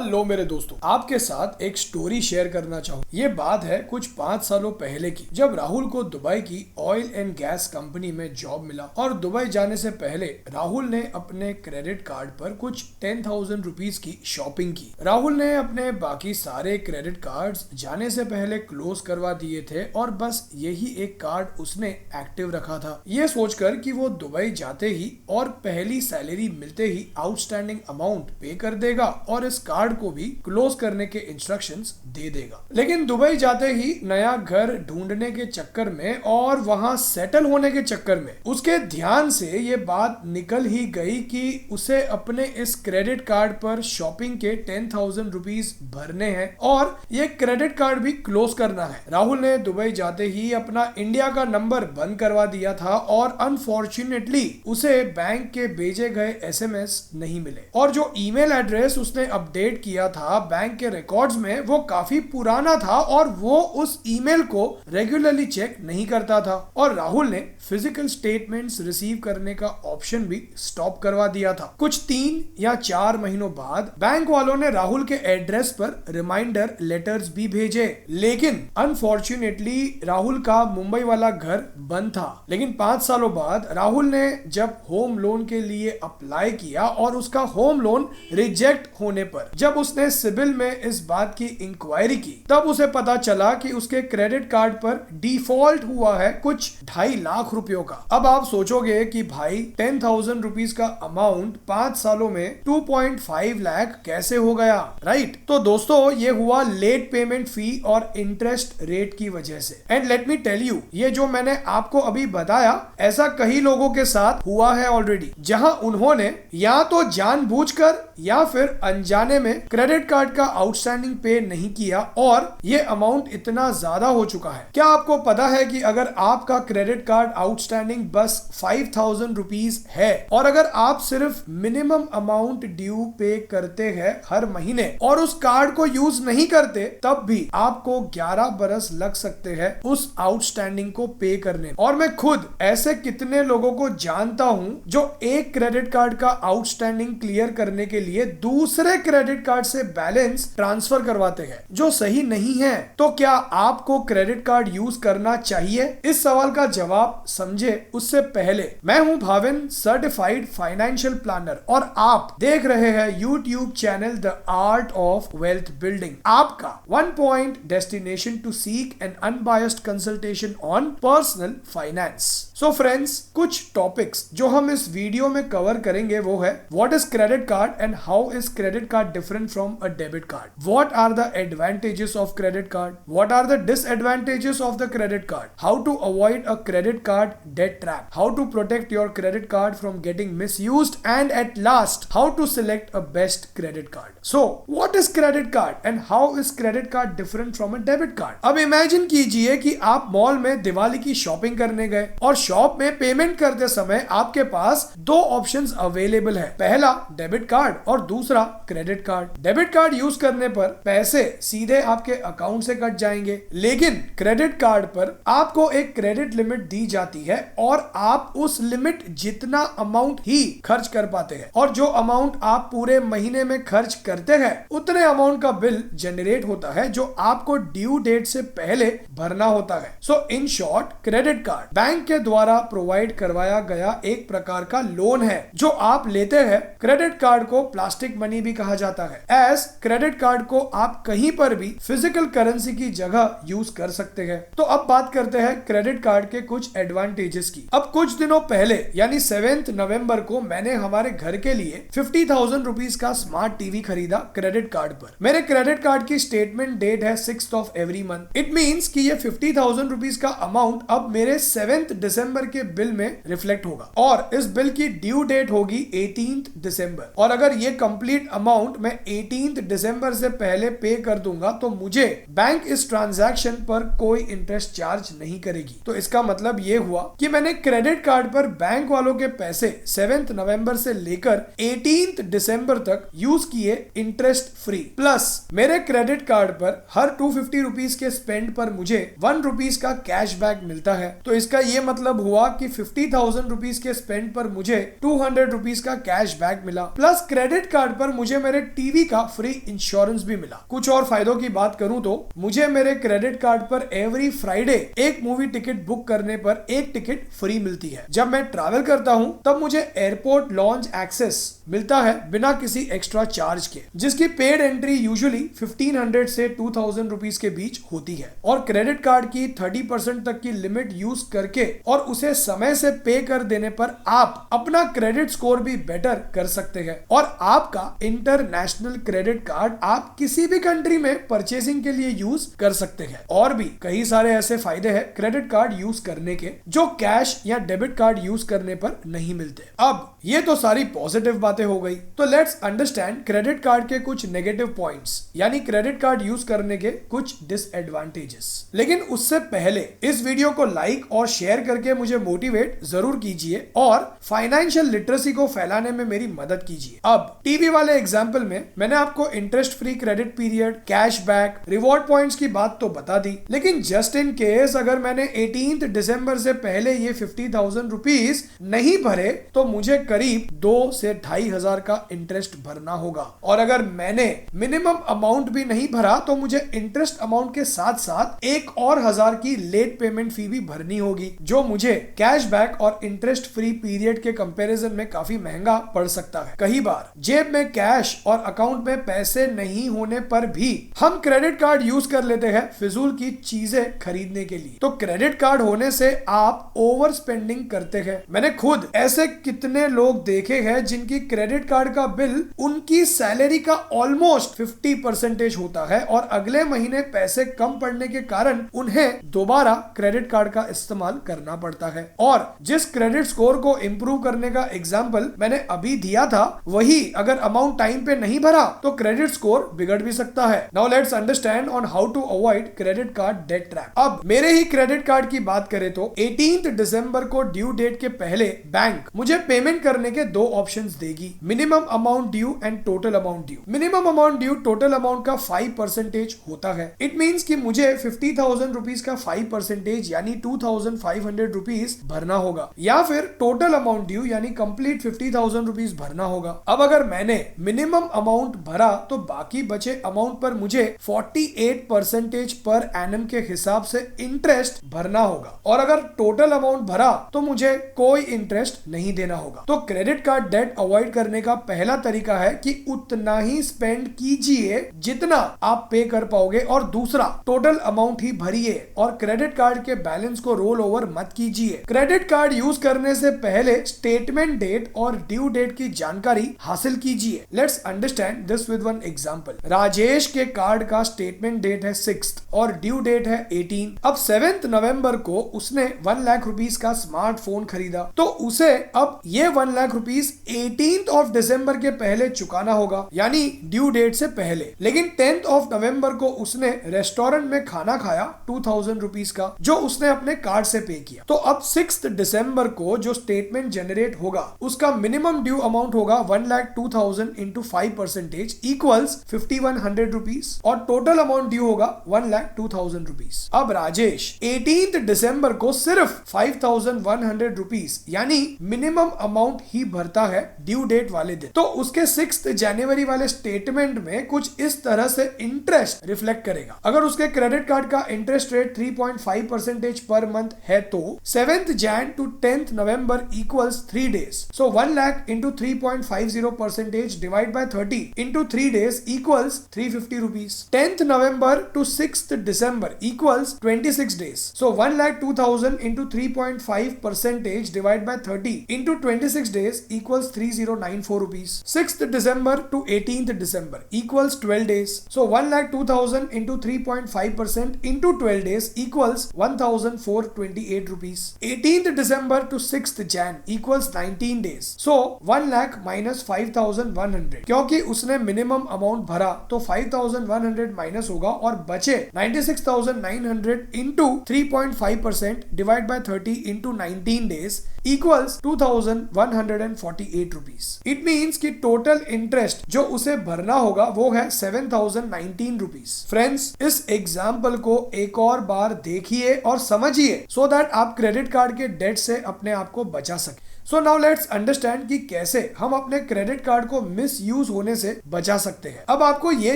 Hello मेरे दोस्तों, आपके साथ एक स्टोरी शेयर करना चाहूँ। ये बात है कुछ 5 सालों पहले की, जब राहुल को दुबई की ऑयल एंड गैस कंपनी में जॉब मिला। और दुबई जाने से पहले राहुल ने अपने क्रेडिट कार्ड पर कुछ 10,000 रुपीज की शॉपिंग की। राहुल ने अपने बाकी सारे क्रेडिट कार्ड्स जाने से पहले क्लोज करवा दिए थे और बस यही एक कार्ड उसने एक्टिव रखा था, ये सोचकर कि वो दुबई जाते ही और पहली सैलरी मिलते ही आउटस्टैंडिंग अमाउंट पे कर देगा और इस कार्ड को भी क्लोज करने के इंस्ट्रक्शंस दे देगा। लेकिन दुबई जाते ही नया घर ढूंढने के चक्कर में और वहां सेटल होने के चक्कर में उसके ध्यान से ये बात निकल ही गई कि उसे अपने इस क्रेडिट कार्ड पर शॉपिंग के 10,000 रुपीज भरने हैं और ये क्रेडिट कार्ड भी क्लोज करना है। राहुल ने दुबई जाते ही अपना इंडिया का नंबर बंद करवा दिया था और अनफॉर्चुनेटली उसे बैंक के भेजे गए एसएमएस नहीं मिले और जो ईमेल एड्रेस उसने अपडेट किया था बैंक के रिकॉर्ड्स में वो काफी पुराना था और वो उस ईमेल को रेगुलरली चेक नहीं करता था। और राहुल ने फिजिकल स्टेटमेंट्स रिसीव करने का ऑप्शन भी स्टॉप करवा दिया था। कुछ 3 या 4 महीनों बाद बैंक वालों ने राहुल के एड्रेस पर रिमाइंडर लेटर्स भी भेजे, लेकिन अनफॉर्चुनेटली राहुल का मुंबई वाला घर बंद था। लेकिन 5 सालों बाद राहुल ने जब होम लोन के लिए अप्लाई किया और उसका होम लोन रिजेक्ट होने पर जब उसने सिबिल में इस बात की इंक्वायरी की, तब उसे पता चला कि उसके क्रेडिट कार्ड पर डिफॉल्ट हुआ है कुछ 2.5 लाख रुपयों का। अब आप सोचोगे कि भाई 10,000 रुपीज का अमाउंट 5 सालों में 2.5 लाख कैसे हो गया, राइट? तो दोस्तों, ये हुआ लेट पेमेंट फी और इंटरेस्ट रेट की वजह से। And let me tell you, ये जो मैंने आपको अभी बताया, ऐसा कई लोगों के साथ हुआ है ऑलरेडी, जहां उन्होंने या तो जानबूझकर या फिर अनजाने में क्रेडिट कार्ड का आउटस्टैंडिंग पे नहीं किया और ये अमाउंट इतना ज्यादा हो चुका है। क्या आपको पता है कि अगर आपका क्रेडिट कार्ड आउटस्टैंडिंग बस 5,000 रुपीज है और अगर आप सिर्फ मिनिमम अमाउंट ड्यू पे करते हैं हर महीने और उस कार्ड को यूज नहीं करते, तब भी आपको 11 बरस लग सकते हैं उस आउटस्टैंडिंग को पे करने। और मैं खुद ऐसे कितने लोगों को जानता हूं जो एक क्रेडिट कार्ड का आउटस्टैंडिंग क्लियर करने के लिए दूसरे क्रेडिट कार्ड से बैलेंस ट्रांसफर करवाते हैं, जो सही नहीं है। तो क्या आपको क्रेडिट कार्ड यूज करना चाहिए? इस सवाल का जवाब समझे उससे पहले, मैं हूं भाविन, सर्टिफाइड फाइनेंशियल प्लानर, और आप देख रहे हैं YouTube channel the art of wealth building, आपका 1 point destination to seek an unbiased consultation on personal finance. So friends, कुछ टॉपिक्स जो हम इस वीडियो में कवर करेंगे वो है what is credit card and how is credit card different from a debit card? What are the advantages of credit card? What are the disadvantages of the credit card? How to avoid a credit card debt trap? How to protect your credit card from getting misused? And at last, how to select a best credit card? So, what is credit card and how is credit card different from a debit card? अब imagine कीजिए कि आप mall में दिवाली की shopping करने गए और shop में पेमेंट करते समय आपके पास 2 ऑप्शंस अवेलेबल है। पहला डेबिट कार्ड और दूसरा credit card. Debit card use करने पर पैसे सीधे आपके अकाउंट से कट जाएंगे, लेकिन क्रेडिट कार्ड पर आपको एक क्रेडिट लिमिट दी जाती है और आप उस लिमिट जितना अमाउंट ही खर्च कर पाते हैं और जो अमाउंट आप पूरे महीने में खर्च करते हैं उतने अमाउंट का बिल जनरेट होता है जो आपको ड्यू डेट से पहले भरना होता है। So in short, credit card bank के द्वारा प्रोवाइड करवाया गया एक प्रकार का लोन है जो आप लेते हैं। क्रेडिट कार्ड को प्लास्टिक मनी भी कहा जाता है। एज क्रेडिट कार्ड को आप कहीं पर भी फिजिकल करेंसी की जगह यूज कर सकते हैं। तो अब बात करते हैं क्रेडिट कार्ड के कुछ एडवांटेजेस की। अब कुछ दिनों पहले यानी 7 नवंबर को मैंने हमारे घर के लिए 50,000 रुपीज का स्मार्ट टीवी खरीदा क्रेडिट कार्ड पर। मेरे क्रेडिट कार्ड की स्टेटमेंट डेट है 6th of every month. It means कि ये 50,000 रुपीज का अमाउंट अब मेरे 7th दिसंबर के बिल में रिफ्लेक्ट होगा और इस बिल की ड्यू डेट होगी 18th दिसंबर। और अगर ये कंप्लीट अमाउंट मैं 18th दिसंबर से पहले पे कर दूंगा तो मुझे बैंक इस ट्रांजैक्शन पर कोई इंटरेस्ट चार्ज नहीं करेगी। तो इसका मतलब ये हुआ कि मैंने क्रेडिट कार्ड पर बैंक वालों के पैसे 7th नवंबर से लेकर 18th दिसंबर तक यूज किए इंटरेस्ट फ्री। प्लस मेरे क्रेडिट कार्ड पर हर 250 रुपीज के स्पेंड पर मुझे 1 रुपीज का कैशबैक मिलता है। तो इसका ये मतलब हुआ कि 50,000 रुपीज के स्पेंड पर मुझे 200 रुपीज का कैशबैक मिला। प्लस क्रेडिट कार्ड पर मुझे मेरे टीवी का फ्री इंश्योरेंस भी मिला। कुछ और फायदों की बात करूं तो मुझे मेरे क्रेडिट कार्ड पर एवरी फ्राइडे एक मूवी टिकट बुक करने पर एक टिकट फ्री मिलती है। जब मैं ट्रैवल करता हूं तब मुझे एयरपोर्ट लॉन्च एक्सेस मिलता है बिना किसी एक्स्ट्रा चार्ज के, जिसकी पेड एंट्री यूजुअली 1500 से 2000 रुपीज के बीच होती है। और क्रेडिट कार्ड की 30% तक की लिमिट यूज करके और उसे समय से पे कर देने पर आप अपना क्रेडिट स्कोर भी बेटर कर सकते हैं। और आपका इंटरनेशनल क्रेडिट कार्ड आप किसी भी कंट्री में परचेसिंग के लिए यूज कर सकते हैं। और भी कई सारे ऐसे फायदे हैं क्रेडिट कार्ड यूज करने के जो कैश या डेबिट कार्ड यूज करने पर नहीं मिलते। अब ये तो सारी पॉजिटिव बातें हो गई, तो लेट्स अंडरस्टैंड क्रेडिट कार्ड के कुछ नेगेटिव पॉइंट्स, यानी क्रेडिट कार्ड यूज करने के कुछ डिसएडवांटेजेस। लेकिन उससे पहले इस वीडियो को लाइक और शेयर करके मुझे मोटिवेट जरूर कीजिए और फाइनेंशियल लिटरेसी को फैलाने में मेरी मदद कीजिए। अब टीवी वाले एग्जाम्पल में मैंने आपको interest free credit period, cashback, reward points की बात तो बता दी, लेकिन जस्ट इन केस अगर मैंने 18 दिसंबर से पहले ये 50,000 रुपीज नहीं भरे तो मुझे करीब 2 से 2,500 का इंटरेस्ट भरना होगा। और अगर मैंने मिनिमम अमाउंट भी नहीं भरा तो मुझे इंटरेस्ट अमाउंट के साथ साथ एक और 1,000 की लेट पेमेंट फी भी भरनी होगी, जो मुझे कैशबैक और इंटरेस्ट फ्री पीरियड के कंपैरिजन में काफी महंगा पड़ सकता है। कई बार जेब में कैश और अकाउंट में पैसे नहीं होने पर भी हम क्रेडिट कार्ड यूज कर लेते हैं फिजूल की चीजें खरीदने के लिए। तो क्रेडिट कार्ड होने से आप ओवर स्पेंडिंग करते हैं। मैंने खुद ऐसे कितने लोग देखे हैं जिनकी क्रेडिट कार्ड का बिल उनकी सैलरी का ऑलमोस्ट 50% होता है और अगले महीने पैसे कम पड़ने के कारण उन्हें दोबारा क्रेडिट कार्ड का इस्तेमाल करना पड़ता है। और जिस क्रेडिट स्कोर को इंप्रूव करने का एग्जांपल मैंने अभी दिया था, वही अगर अमाउंट टाइम पे नहीं भरा तो क्रेडिट स्कोर बिगड़ भी सकता है। Now let's understand on how to avoid credit card debt trap. अब मेरे ही क्रेडिट कार्ड की बात करें तो 18 दिसंबर को ड्यू डेट के पहले बैंक मुझे पेमेंट करने के 2 ऑप्शंस देगी, minimum amount due and total amount due. Minimum amount due total amount का 5% होता है। इट मींस कि मुझे 50,000 रुपीज का 5% यानी 2,500 रुपीज भरना होगा, या फिर टोटल अमाउंट ड्यू यानी कंप्लीट 50,000 रुपीज भरना होगा। अब अगर मैंने मिनिमम अमाउंट भरा तो बाकी बचे अमाउंट पर मुझे 48% पर एनम के हिसाब से इंटरेस्ट भरना होगा, और अगर टोटल अमाउंट भरा तो मुझे कोई इंटरेस्ट नहीं देना होगा। तो क्रेडिट कार्ड डेट अवॉइड करने का पहला तरीका है कि उतना ही स्पेंड कीजिए जितना आप पे कर पाओगे, और दूसरा टोटल अमाउंट ही भरिए और क्रेडिट कार्ड के बैलेंस को रोल ओवर मत कीजिए। क्रेडिट कार्ड यूज करने से पहले स्टेटमेंट डेट और ड्यू डेट की जानकारी हासिल कीजिए। Let's understand this with one example. Rajesh के कार्ड का स्टेटमेंट डेट है 6th और ड्यू डेट है 18। अब 7 नवंबर को उसने 1 लाख रुपीस का स्मार्टफोन खरीदा, तो उसे अब ये 1 लाख रुपीस 18 दिसंबर के पहले चुकाना होगा, यानी ड्यू डेट से पहले। लेकिन 10 नवंबर को उसने रेस्टोरेंट में खाना खाया 2,000 रुपीस का, जो उसने अपने कार्ड से पे किया। तो अब 6 दिसंबर को जो स्टेटमेंट जनरेट होगा उसका मिनिमम ड्यू अमाउंट होगा 1,02,000 इंटू 5% इक्वल्स 5,100 रुपीस, और टोटल अमाउंट ड्यू होगा 1,02,000 रुपीस। अब राजेश 18 दिसंबर को सिर्फ 5,100 रुपीस यानी मिनिमम अमाउंट ही भरता है ड्यू डेट वाले दिन। तो उसके 6 जनवरी वाले स्टेटमेंट में कुछ इस तरह से इंटरेस्ट रिफ्लेक्ट करेगा। अगर उसके क्रेडिट कार्ड का इंटरेस्ट रेट 3.5% पर मंथ है तो 7th Jan to 10th November equals 3 days. So 1 lakh into 3.50% divide by 30 into 3 days equals 350 rupees. 10th November to 6th December equals 26 days. So 1,02,000 into 3.5% divide by 30 into 26 days equals 3,094 rupees. 6th December to 18th December equals 12 days. So 1,02,000 into 3.5% into 12 days equals 1,428 rupees. 18th December to 6th Jan equals 19 days. So 1 lakh minus 5,100. क्योंकि उसने minimum amount भरा तो 5,100 minus होगा और बचे 96,900 into 3.5% divide by 30 into 19 days equals 2,148 rupees. It means कि total interest जो उसे भरना होगा वो है 7,019 rupees. फ्रेंड्स, इस एग्जाम्पल को एक और बार देखिए और समझिए सो दैट आप क्रेडिट कार्ड के डेट से अपने आप को बचा सके। सो नाउ लेट्स अंडरस्टैंड कि कैसे हम अपने क्रेडिट कार्ड को मिस यूज होने से बचा सकते हैं। अब आपको ये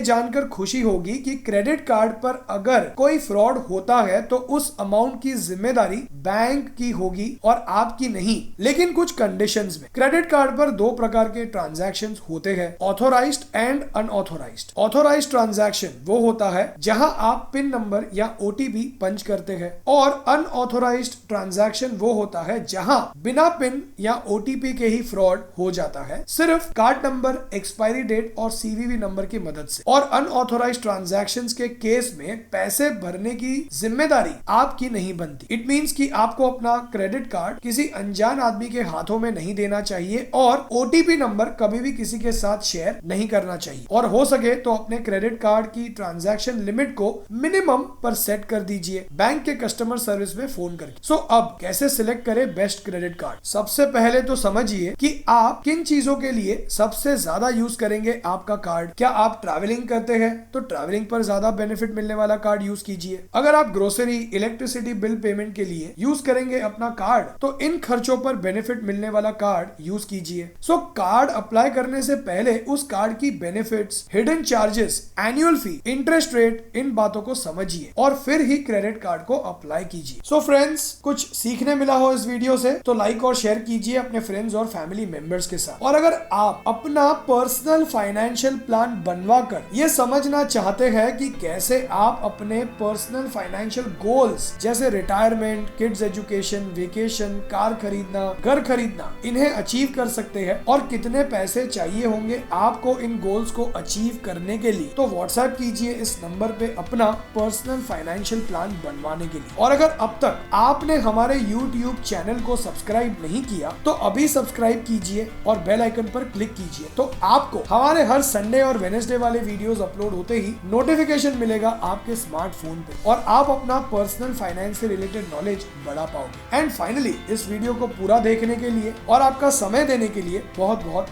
जानकर खुशी होगी कि क्रेडिट कार्ड पर अगर कोई फ्रॉड होता है तो उस अमाउंट की जिम्मेदारी बैंक की होगी और आपकी नहीं। लेकिन कुछ कंडीशंस में क्रेडिट कार्ड पर दो प्रकार के ट्रांजैक्शंस होते हैं, authorised and unauthorised. Authorised transaction वो होता है जहां आप पिन नंबर या ओटीपी पंच करते हैं, और अनऑथोराइज्ड ट्रांजैक्शन वो होता है जहां बिना पिन या ओटीपी के ही फ्रॉड हो जाता है, सिर्फ कार्ड नंबर, एक्सपायरी डेट और सीवीवी नंबर की मदद से। और अनऑथोराइज्ड ट्रांजैक्शंस के केस में पैसे भरने की जिम्मेदारी आपकी नहीं बनती। इट मींस कि आपको अपना क्रेडिट कार्ड किसी अनजान आदमी के हाथों में नहीं देना चाहिए और ओटीपी नंबर कभी भी किसी के साथ शेयर नहीं करना चाहिए। और हो सके तो अपने क्रेडिट कार्ड की ट्रांजैक्शन लिमिट को मिनिमम पर सेट कर दीजिए बैंक के कस्टमर सर्विस में फोन करके। सो अब कैसे सिलेक्ट करें बेस्ट क्रेडिट कार्ड? सबसे पहले तो समझिए कि आप किन चीजों के लिए सबसे ज्यादा यूज करेंगे आपका कार्ड। क्या आप ट्रैवलिंग करते हैं तो ट्रैवलिंग पर ज्यादा बेनिफिट मिलने वाला कार्ड यूज कीजिए। अगर आप ग्रोसरी, इलेक्ट्रिसिटी बिल पेमेंट के लिए यूज करेंगे अपना कार्ड तो इन खर्चों पर बेनिफिट मिलने वाला कार्ड यूज कीजिए। सो कार्ड अप्लाई करने से पहले उस कार्ड की benefits, hidden charges, annual fee, interest rate, इन बातों को समझिए और फिर ही क्रेडिट कार्ड को अप्लाई कीजिए। सो फ्रेंड्स, कुछ सीखने मिला हो इस वीडियो से तो लाइक और शेयर कीजिए अपने फ्रेंड्स और फैमिली मेंबर्स के साथ। और अगर आप अपना पर्सनल फाइनेंशियल प्लान बनवाकर ये समझना चाहते हैं कि कैसे आप अपने पर्सनल फाइनेंशियल गोल्स जैसे retirement, kids education, vacation, car खरीदना, घर खरीदना, इन्हें अचीव कर सकते हैं और कितने पैसे चाहिए होंगे आपको इन गोल्स को अचीव करने के लिए, तो व्हाट्सएप कीजिए इस नंबर पे अपना पर्सनल फाइनेंशियल प्लान बनवाने के लिए। और अगर अब तक आपने हमारे YouTube चैनल को सब्सक्राइब नहीं किया तो अभी सब्सक्राइब कीजिए और बेल आइकन पर क्लिक कीजिए, तो आपको हमारे हर संडे और वेडनेसडे वाले वीडियोस अपलोड होते ही नोटिफिकेशन मिलेगा आपके स्मार्टफोन पे और आप अपना पर्सनल फाइनेंस से रिलेटेड नॉलेज बढ़ा पाओगे। एंड फाइनली, इस वीडियो को पूरा देखने के लिए और आपका समय देने के लिए बहुत बहुत